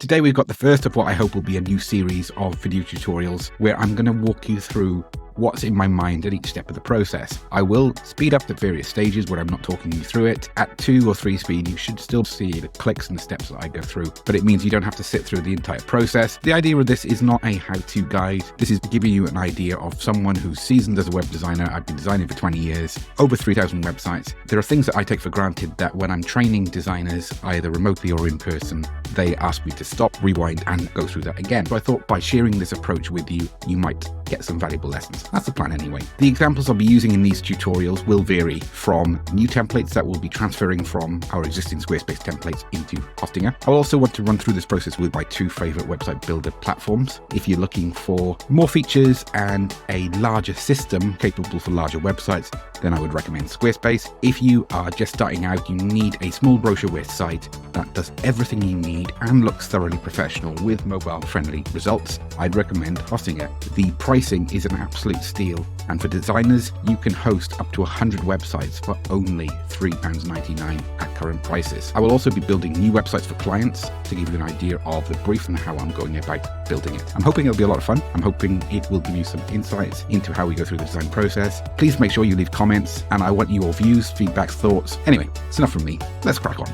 Today we've got the first of what I hope will be a new series of video tutorials where I'm going to walk you through what's in my mind at each step of the process. I will speed up at various stages where I'm not talking you through it. At 2 or 3 speed, you should still see the clicks and the steps that I go through, but it means you don't have to sit through the entire process. The idea of this is not a how-to guide. This is giving you an idea of someone who's seasoned as a web designer. I've been designing for 20 years, over 3,000 websites. There are things that I take for granted that when I'm training designers, either remotely or in person, they ask me to stop, rewind, and go through that again. So I thought by sharing this approach with you, you might get some valuable lessons. That's the plan anyway. The examples I'll be using in these tutorials will vary from new templates that will be transferring from our existing Squarespace templates into Hostinger. I'll also want to run through this process with my 2 favorite website builder platforms. If you're looking for more features and a larger system capable for larger websites, then I would recommend Squarespace. If you are just starting out, you need a small brochure-based site that does everything you need and looks thoroughly professional with mobile-friendly results, I'd recommend Hostinger. The pricing is an absolute steal, and for designers, you can host up to 100 websites for only £3.99 at current prices. I will also be building new websites for clients to give you an idea of the brief and how I'm going about building it. I'm hoping it'll be a lot of fun. I'm hoping it will give you some insights into how we go through the design process. Please make sure you leave comments, and I want your views, feedback, thoughts. Anyway, it's enough from me. Let's crack on.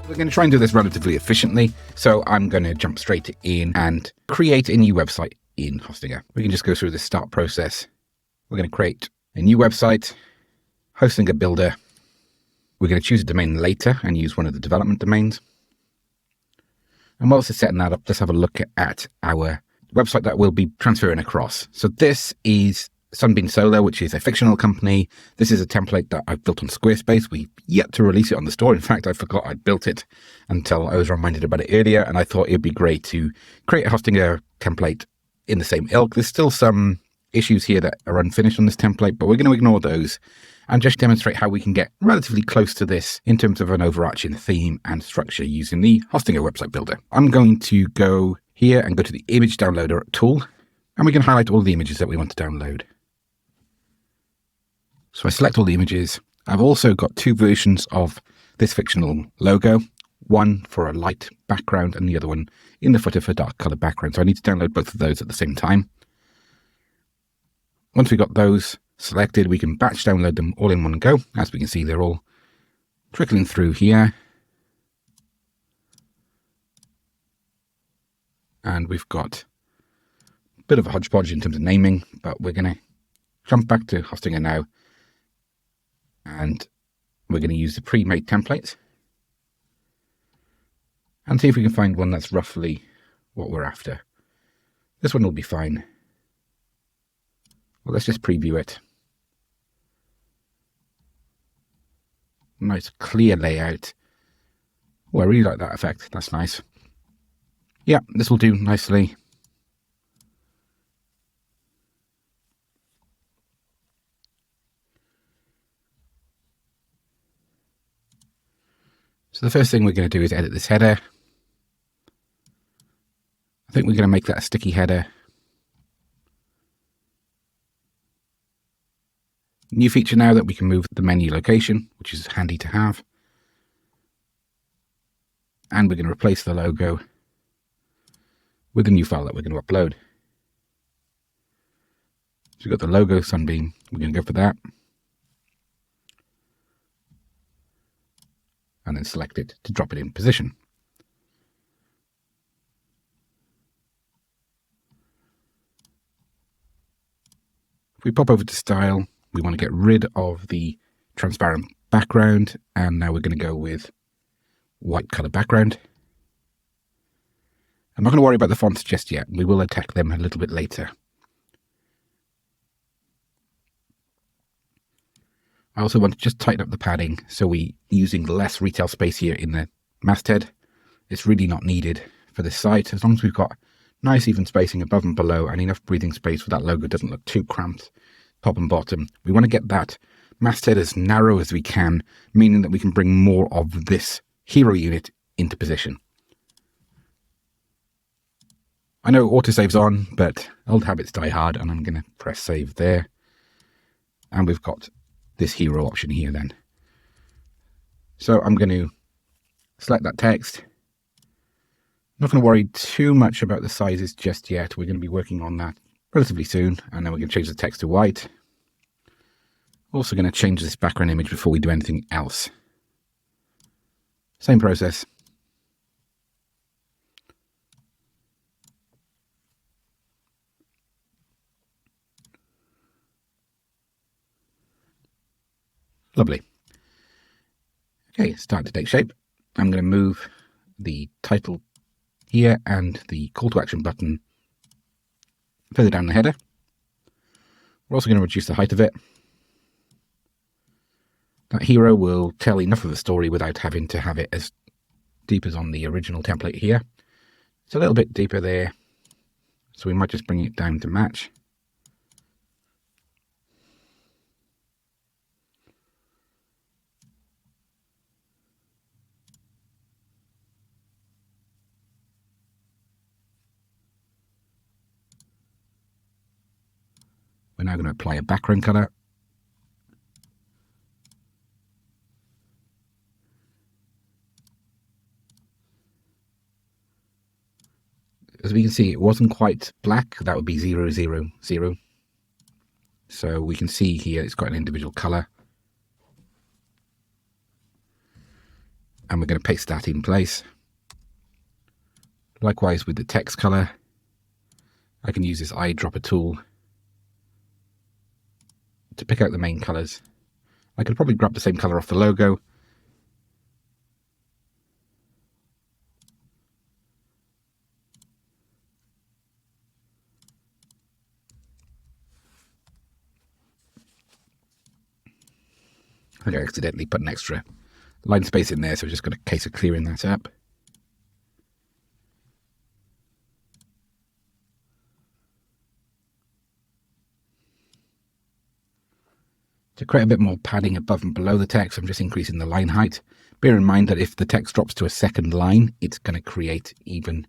We're going to try and do this relatively efficiently, so I'm going to jump straight in and create a new website in Hostinger. We can just go through the start process. We're going to create a new website, Hostinger Builder. We're going to choose a domain later and use one of the development domains. And whilst it's setting that up, let's have a look at our website that we'll be transferring across. So this is Sunbeam Solar, which is a fictional company. This is a template that I've built on Squarespace. We've yet to release it on the store. In fact, I forgot I'd built it until I was reminded about it earlier, and I thought it'd be great to create a Hostinger template in the same ilk. There's still some issues here that are unfinished on this template, but we're going to ignore those and just demonstrate how we can get relatively close to this in terms of an overarching theme and structure using the Hostinger website builder. I'm going to go here and go to the image downloader tool, and we can highlight all the images that we want to download. So I select all the images. I've also got 2 versions of this fictional logo, one for a light background and the other one in the footer for dark color background. So I need to download both of those at the same time. Once we've got those selected, we can batch download them all in one go. As we can see, they're all trickling through here. And we've got a bit of a hodgepodge in terms of naming, but we're going to jump back to Hostinger now. And we're going to use the pre-made template and see if we can find one that's roughly what we're after. This one will be fine. Well, let's just preview it. Nice clear layout. Oh, I really like that effect. That's nice. Yeah, this will do nicely. So the first thing we're going to do is edit this header. I think we're going to make that a sticky header. New feature now that we can move the menu location, which is handy to have. And we're going to replace the logo with a new file that we're going to upload. So we've got the logo Sunbeam. We're going to go for that. And then select it to drop it in position. If we pop over to style, we want to get rid of the transparent background, and now we're going to go with white color background. I'm not going to worry about the fonts just yet. We will attack them a little bit later. I also want to just tighten up the padding, so we're using less retail space here in the masthead. It's really not needed for this site. As long as we've got nice even spacing above and below and enough breathing space where that logo doesn't look too cramped, top and bottom. We want to get that masthead as narrow as we can, meaning that we can bring more of this hero unit into position. I know autosave's on, but old habits die hard, and I'm going to press save there. And we've got this hero option here then. So I'm going to select that text. I'm not going to worry too much about the sizes just yet. We're going to be working on that relatively soon, and then we're going to change the text to white. Also going to change this background image before we do anything else. Same process. Lovely. Okay, it's starting to take shape. I'm going to move the title here and the call to action button further down the header. We're also going to reduce the height of it. That hero will tell enough of the story without having to have it as deep as on the original template here. It's a little bit deeper there, so we might just bring it down to match. We're now going to apply a background color. As we can see, it wasn't quite black. That would be 0, 0, 0. So we can see here it's got an individual color. And we're going to paste that in place. Likewise with the text color, I can use this eyedropper tool to pick out the main colors. I could probably grab the same color off the logo. I think I accidentally put an extra line space in there, so I've just got a case of clearing that up. To create a bit more padding above and below the text, I'm just increasing the line height. Bear in mind that if the text drops to a second line, it's going to create even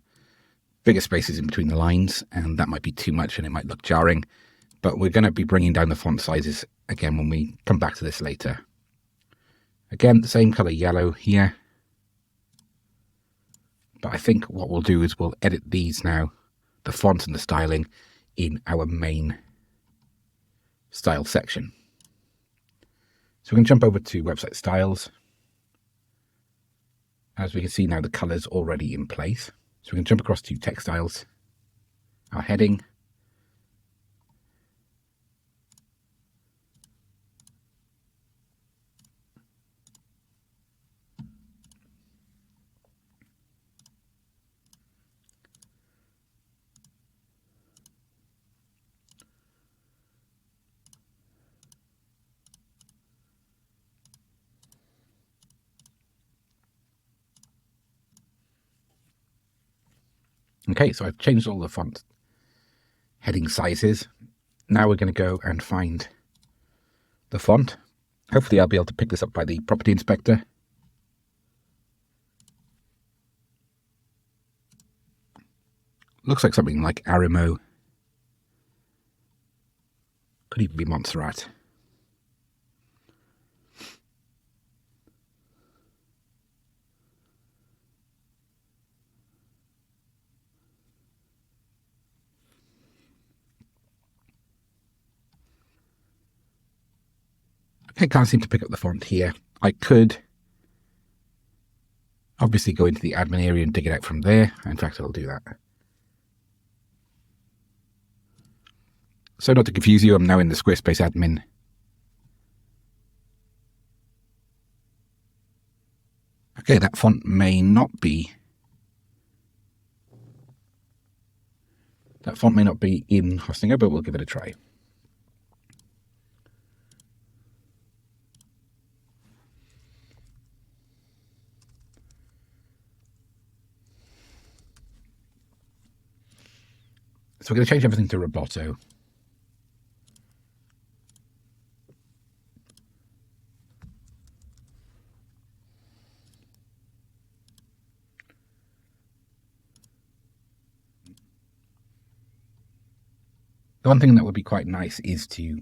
bigger spaces in between the lines, and that might be too much and it might look jarring. But we're going to be bringing down the font sizes again when we come back to this later. Again, the same color yellow here. But I think what we'll do is we'll edit these now, the font and the styling, in our main style section. So we're going to jump over to website styles. As we can see now, the color's already in place. So we can jump across to text styles, our heading. Okay, so I've changed all the font heading sizes. Now we're going to go and find the font. Hopefully I'll be able to pick this up by the property inspector. Looks like something like Arimo. Could even be Montserrat. I can't seem to pick up the font here. I could obviously go into the admin area and dig it out from there. In fact, I'll do that. So not to confuse you, I'm now in the Squarespace admin. Okay, that font may not be in Hostinger, but we'll give it a try. So we're going to change everything to Roboto. The one thing that would be quite nice is to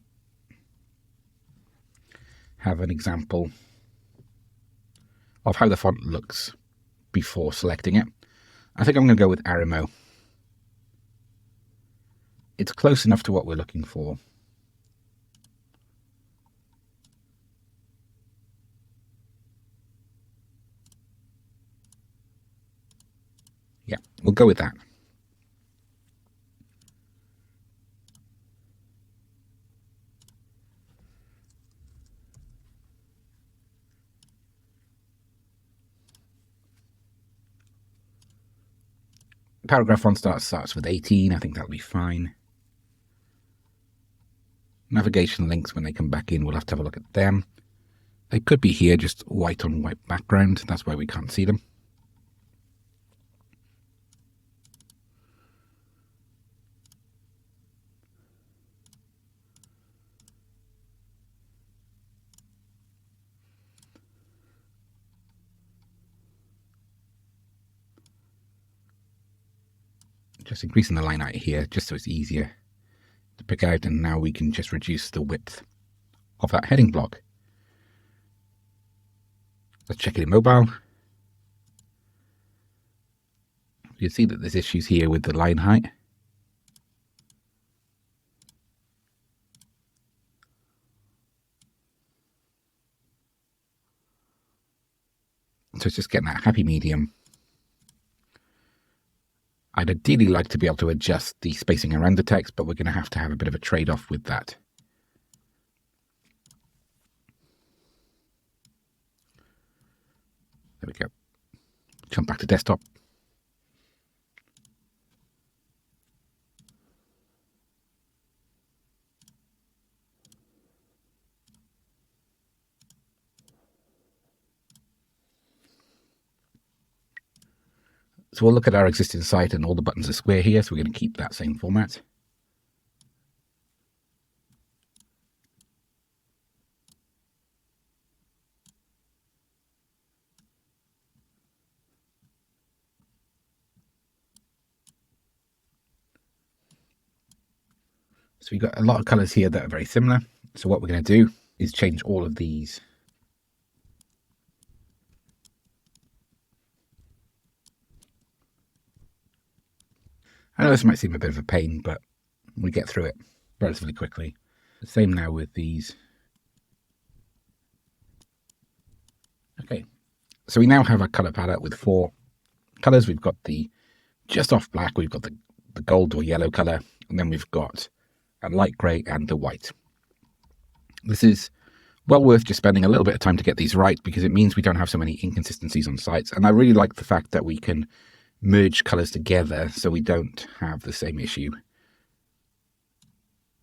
have an example of how the font looks before selecting it. I think I'm going to go with Arimo. It's close enough to what we're looking for. Yeah, we'll go with that. Paragraph font starts with 18. I think that'll be fine. Navigation links, when they come back in, we'll have to have a look at them. They could be here, just white on white background. That's why we can't see them. Just increasing the line height here, just so it's easier to pick out, and now we can just reduce the width of that heading block. Let's check it in mobile. You can see that there's issues here with the line height. So it's just getting that happy medium. I'd ideally like to be able to adjust the spacing around the text, but we're going to have a bit of a trade-off with that. There we go. Jump back to desktop. So we'll look at our existing site, and all the buttons are square here, so we're going to keep that same format. So we've got a lot of colors here that are very similar. So what we're going to do is change all of these. I know this might seem a bit of a pain, but we get through it relatively quickly. The same now with these. Okay, so we now have a color palette with 4 colors. We've got the just off black, we've got the gold or yellow color, and then we've got a light gray and the white. This is well worth just spending a little bit of time to get these right, because it means we don't have so many inconsistencies on sites. And I really like the fact that we can merge colors together so we don't have the same issue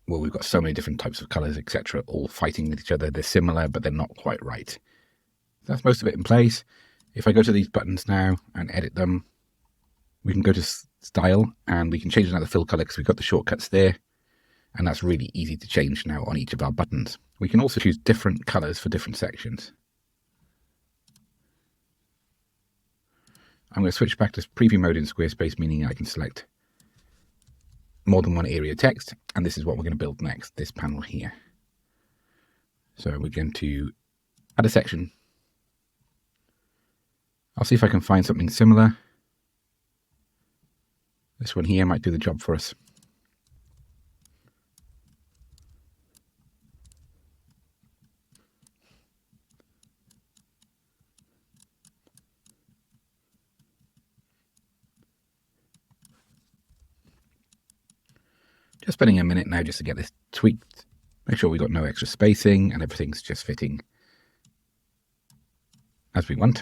where we've got so many different types of colors, etc., all fighting with each other. They're similar, but they're not quite right. That's most of it in place. If I go to these buttons now and edit them, we can go to style and we can change another fill color because we've got the shortcuts there. And that's really easy to change now on each of our buttons. We can also choose different colors for different sections. I'm going to switch back to preview mode in Squarespace, meaning I can select more than one area of text. And this is what we're going to build next, this panel here. So we're going to add a section. I'll see if I can find something similar. This one here might do the job for us. Just spending a minute now just to get this tweaked. Make sure we've got no extra spacing and everything's just fitting as we want.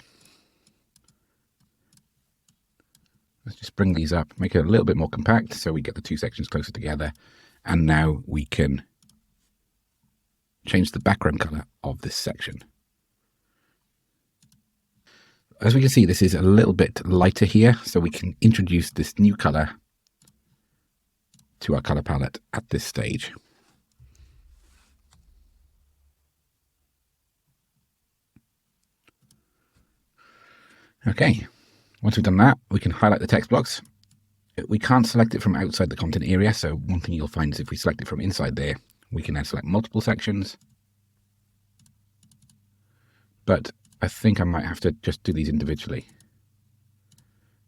Let's just bring these up, make it a little bit more compact so we get the 2 sections closer together. And now we can change the background color of this section. As we can see, this is a little bit lighter here, so we can introduce this new color to our color palette at this stage. Okay, once we've done that, we can highlight the text blocks. We can't select it from outside the content area, so one thing you'll find is if we select it from inside there, we can then select multiple sections. But I think I might have to just do these individually.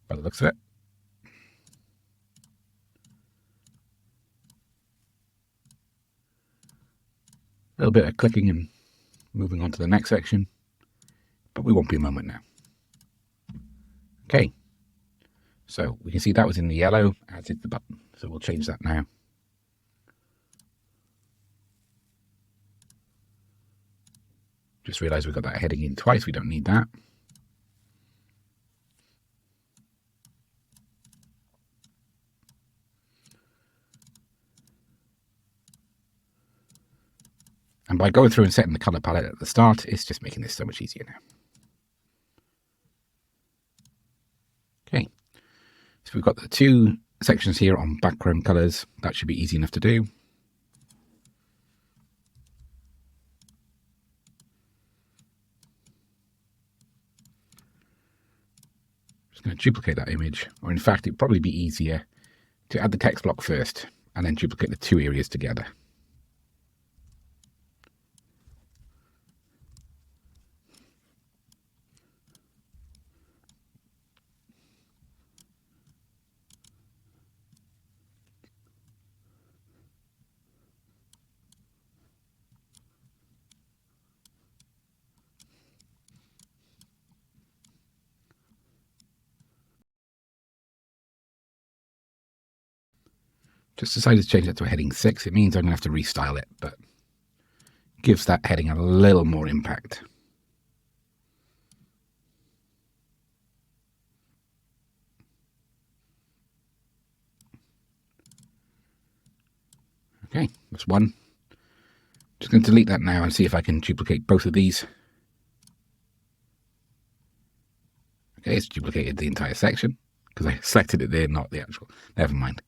by the looks of it. A little bit of clicking and moving on to the next section, but we won't be a moment now. Okay, so we can see that was in the yellow, as is the button. So we'll change that now. Just realized we've got that heading in twice. We don't need that. And by going through and setting the color palette at the start, it's just making this so much easier now. Okay, so we've got the two sections here on background colors. That should be easy enough to do. Just going to duplicate that image, or in fact, it'd probably be easier to add the text block first and then duplicate the two areas together. Just decided to change that to a heading 6. It means I'm going to have to restyle it, but gives that heading a little more impact. Okay, that's one. Just going to delete that now and see if I can duplicate both of these. Okay, it's duplicated the entire section because I selected it there, not the actual. Never mind.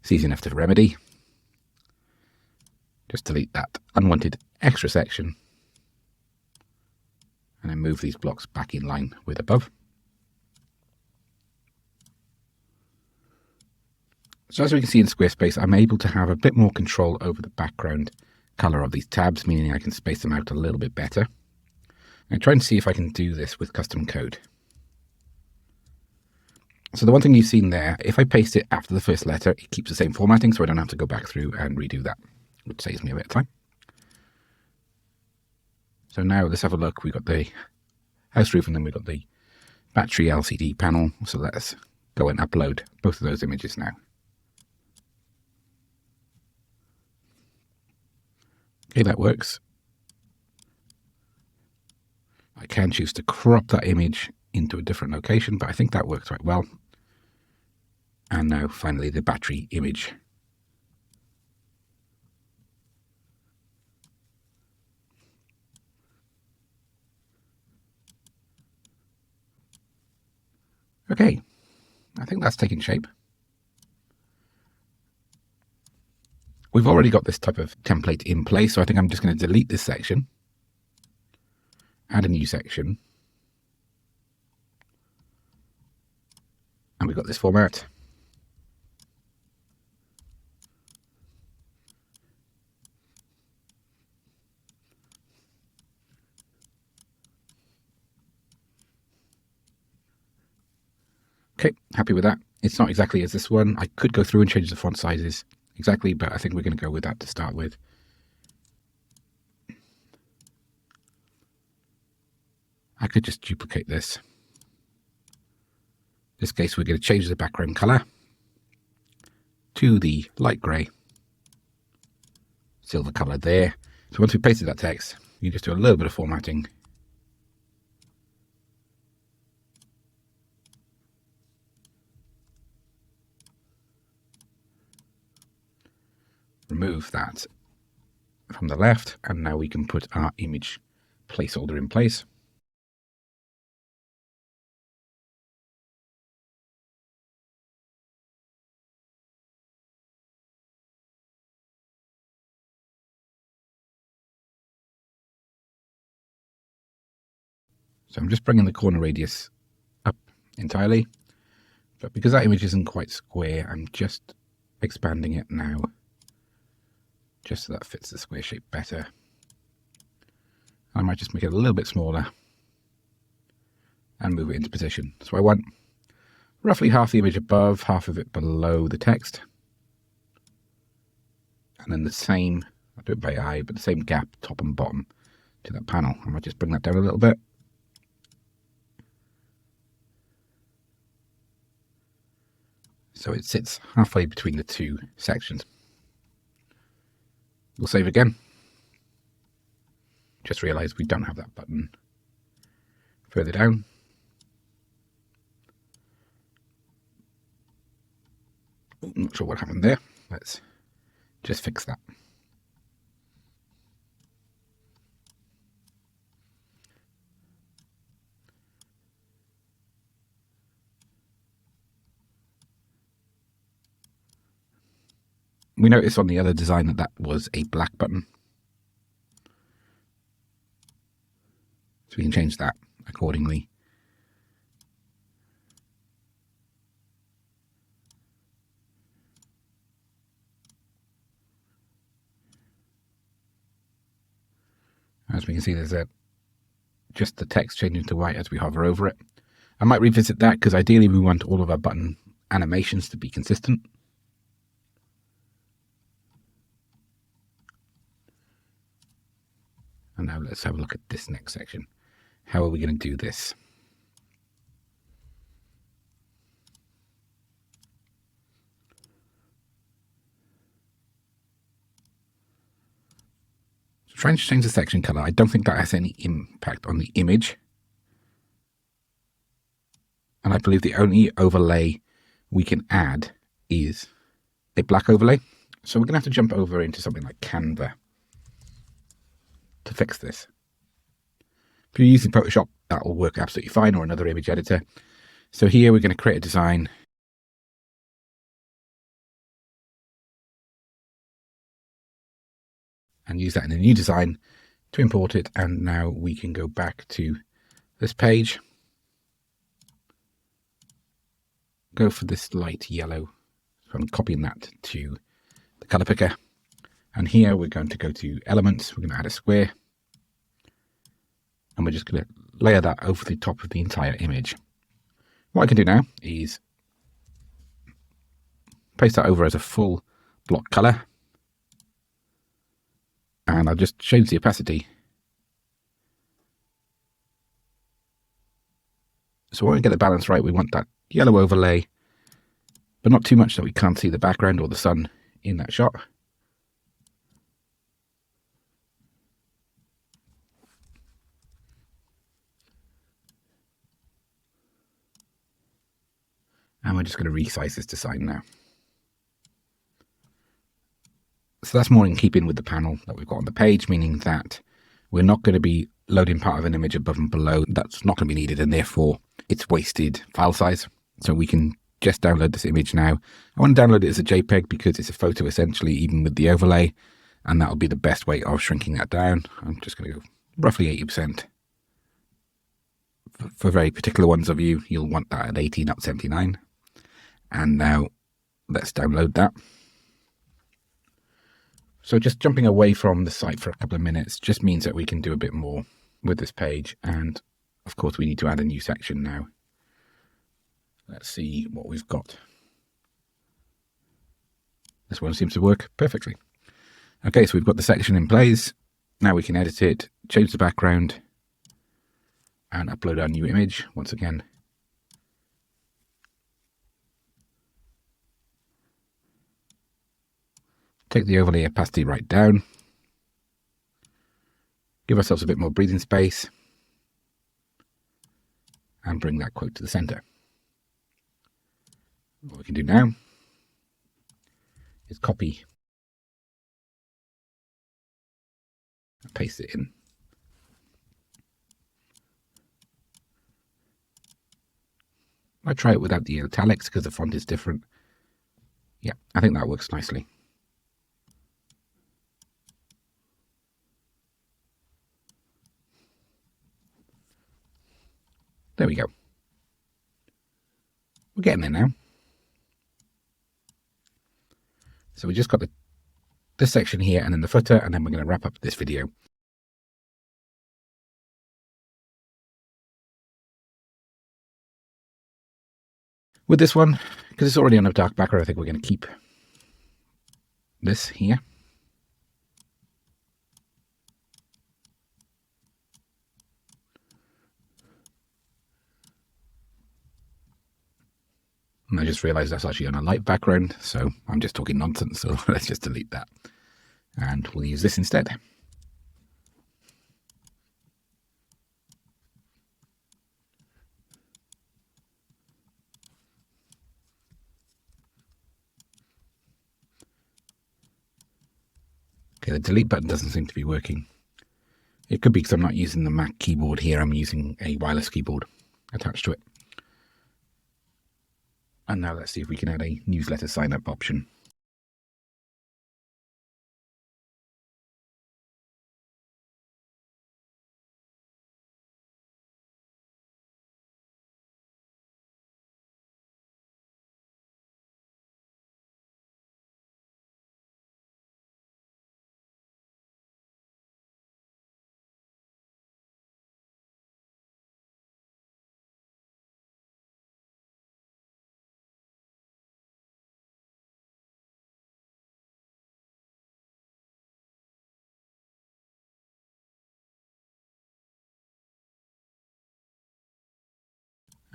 It's easy enough to remedy. Just delete that unwanted extra section and then move these blocks back in line with above. So as we can see in Squarespace, I'm able to have a bit more control over the background color of these tabs, meaning I can space them out a little bit better. I'm trying to see if I can do this with custom code. So the one thing you've seen there, if I paste it after the first letter, it keeps the same formatting, so I don't have to go back through and redo that, which saves me a bit of time. So now let's have a look. We've got the house roof and then we've got the battery LCD panel. So let's go and upload both of those images now. Okay, that works. I can choose to crop that image into a different location, but I think that works quite well. And now finally the battery image. Okay, I think that's taking shape. We've already got this type of template in place, so I think I'm just going to delete this section, add a new section, and we've got this format. Okay, happy with that. It's not exactly as this one. I could go through and change the font sizes exactly, but I think we're going to go with that to start with. I could just duplicate this. In this case, we're going to change the background color to the light grey, silver color there. So once we've pasted that text, you just do a little bit of formatting. Remove that from the left, and now we can put our image placeholder in place. So I'm just bringing the corner radius up entirely, but because that image isn't quite square, I'm just expanding it now, just so that fits the square shape better. I might just make it a little bit smaller and move it into position. So I want roughly half the image above, half of it below the text. And then the same, I'll do it by eye, but the same gap top and bottom to that panel. I might just bring that down a little bit. So it sits halfway between the two sections. We'll save again. Just realised we don't have that button further down. I'm not sure what happened there. Let's just fix that. We noticed on the other design that that was a black button. So we can change that accordingly. As we can see, there's just the text changing to white as we hover over it. I might revisit that because ideally we want all of our button animations to be consistent. And now let's have a look at this next section. How are we going to do this? So trying to change the section color. I don't think that has any impact on the image. And I believe the only overlay we can add is a black overlay. So we're going to have to jump over into something like Canva to fix this. If you're using Photoshop, that will work absolutely fine, or another image editor. So here we're going to create a design. And use that in a new design to import it. And now we can go back to this page. Go for this light yellow. So I'm copying that to the color picker. And here we're going to go to elements. We're going to add a square. And we're just going to layer that over the top of the entire image. What I can do now is paste that over as a full block color. And I'll just change the opacity. So when we get the balance right, we want that yellow overlay, but not too much that we can't see the background or the sun in that shot. And we're just going to resize this design now. So that's more in keeping with the panel that we've got on the page, meaning that we're not going to be loading part of an image above and below. That's not going to be needed, and therefore it's wasted file size. So we can just download this image now. I want to download it as a JPEG because it's a photo essentially, even with the overlay, and that'll be the best way of shrinking that down. I'm just going to go roughly 80%. For very particular ones of you, you'll want that at 80, not 79. And now let's download that. So just jumping away from the site for a couple of minutes just means that we can do a bit more with this page. And of course, we need to add a new section now. Let's see what we've got. This one seems to work perfectly. Okay, so we've got the section in place. Now we can edit it, change the background, and upload our new image once again. Take the overlay opacity right down. Give ourselves a bit more breathing space. And bring that quote to the center. What we can do now is copy and paste it in. I try it without the italics because the font is different. Yeah, I think that works nicely. There we go. We're getting there now. So we just got this section here and then the footer, and then we're going to wrap up this video. With this one, because it's already on a dark background, I think we're going to keep this here. And I just realized that's actually on a light background, so I'm just talking nonsense, so let's just delete that. And we'll use this instead. Okay, the delete button doesn't seem to be working. It could be because I'm not using the Mac keyboard here, I'm using a wireless keyboard attached to it. And now let's see if we can add a newsletter sign up option.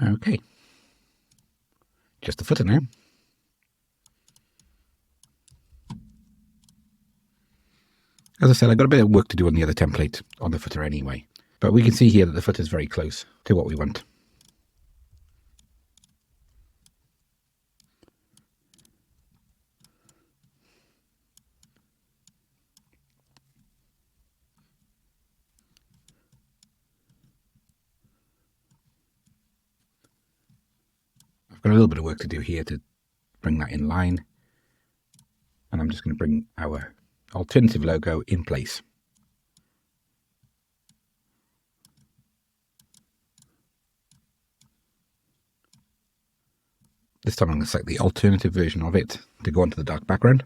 Okay, just the footer now. As I said, I've got a bit of work to do on the other template on the footer anyway, but we can see here that the footer is very close to what we want. I've got a little bit of work to do here to bring that in line, and I'm just going to bring our alternative logo in place. This time I'm going to select the alternative version of it to go onto the dark background.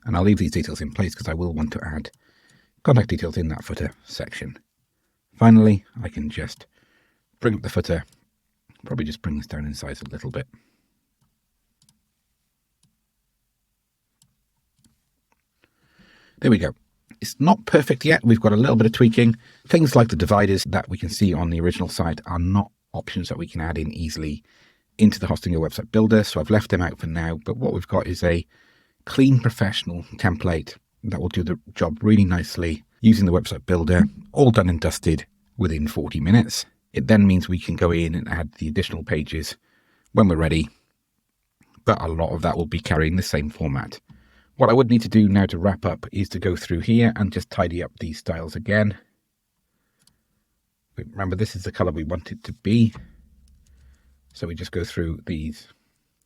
And I'll leave these details in place because I will want to add contact details in that footer section. Finally, I can just bring up the footer, probably just bring this down in size a little bit. There we go. It's not perfect yet. We've got a little bit of tweaking. Things like the dividers that we can see on the original site are not options that we can add in easily into the Hosting Your Website Builder. So I've left them out for now. But what we've got is a clean professional template that will do the job really nicely using the website builder, all done and dusted within 40 minutes. It then means we can go in and add the additional pages when we're ready. But a lot of that will be carrying the same format. What I would need to do now to wrap up is to go through here and just tidy up these styles again. Remember, this is the color we want it to be. So we just go through these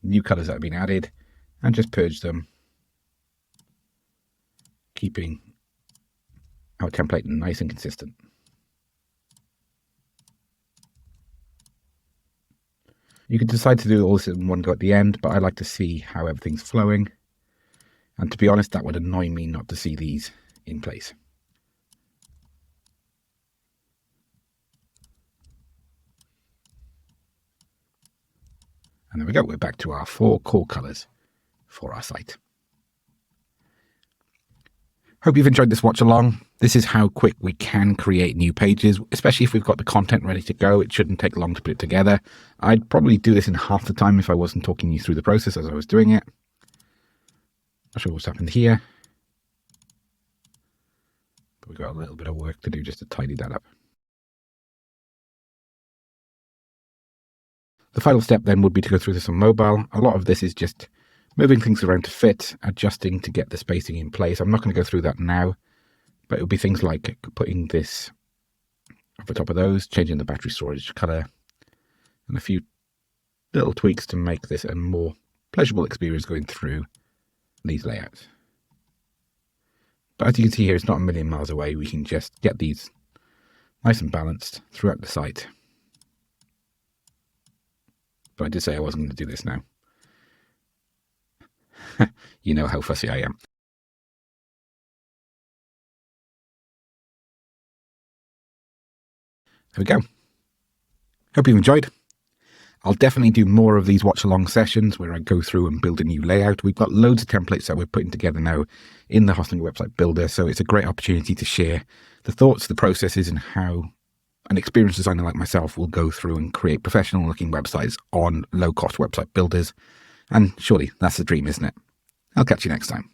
new colors that have been added and just purge them, keeping our template nice and consistent. You can decide to do all this in one go at the end, but I like to see how everything's flowing. And to be honest, that would annoy me not to see these in place. And there we go. We're back to our 4 core colors for our site. Hope you've enjoyed this watch along. This is how quick we can create new pages, especially if we've got the content ready to go. It shouldn't take long to put it together. I'd probably do this in half the time if I wasn't talking you through the process as I was doing it. Not sure what's happened here, but we've got a little bit of work to do just to tidy that up. The final step then would be to go through this on mobile. A lot of this is just moving things around to fit, adjusting to get the spacing in place. I'm not going to go through that now, but it would be things like putting this up the top of those, changing the battery storage color, and a few little tweaks to make this a more pleasurable experience going through these layouts. But as you can see here, it's not a million miles away. We can just get these nice and balanced throughout the site. But I did say I wasn't going to do this now. You know how fussy I am. There we go. Hope you've enjoyed. I'll definitely do more of these watch-along sessions where I go through and build a new layout. We've got loads of templates that we're putting together now in the Hosting Website Builder, so it's a great opportunity to share the thoughts, the processes, and how an experienced designer like myself will go through and create professional-looking websites on low-cost website builders. And surely that's the dream, isn't it? I'll catch you next time.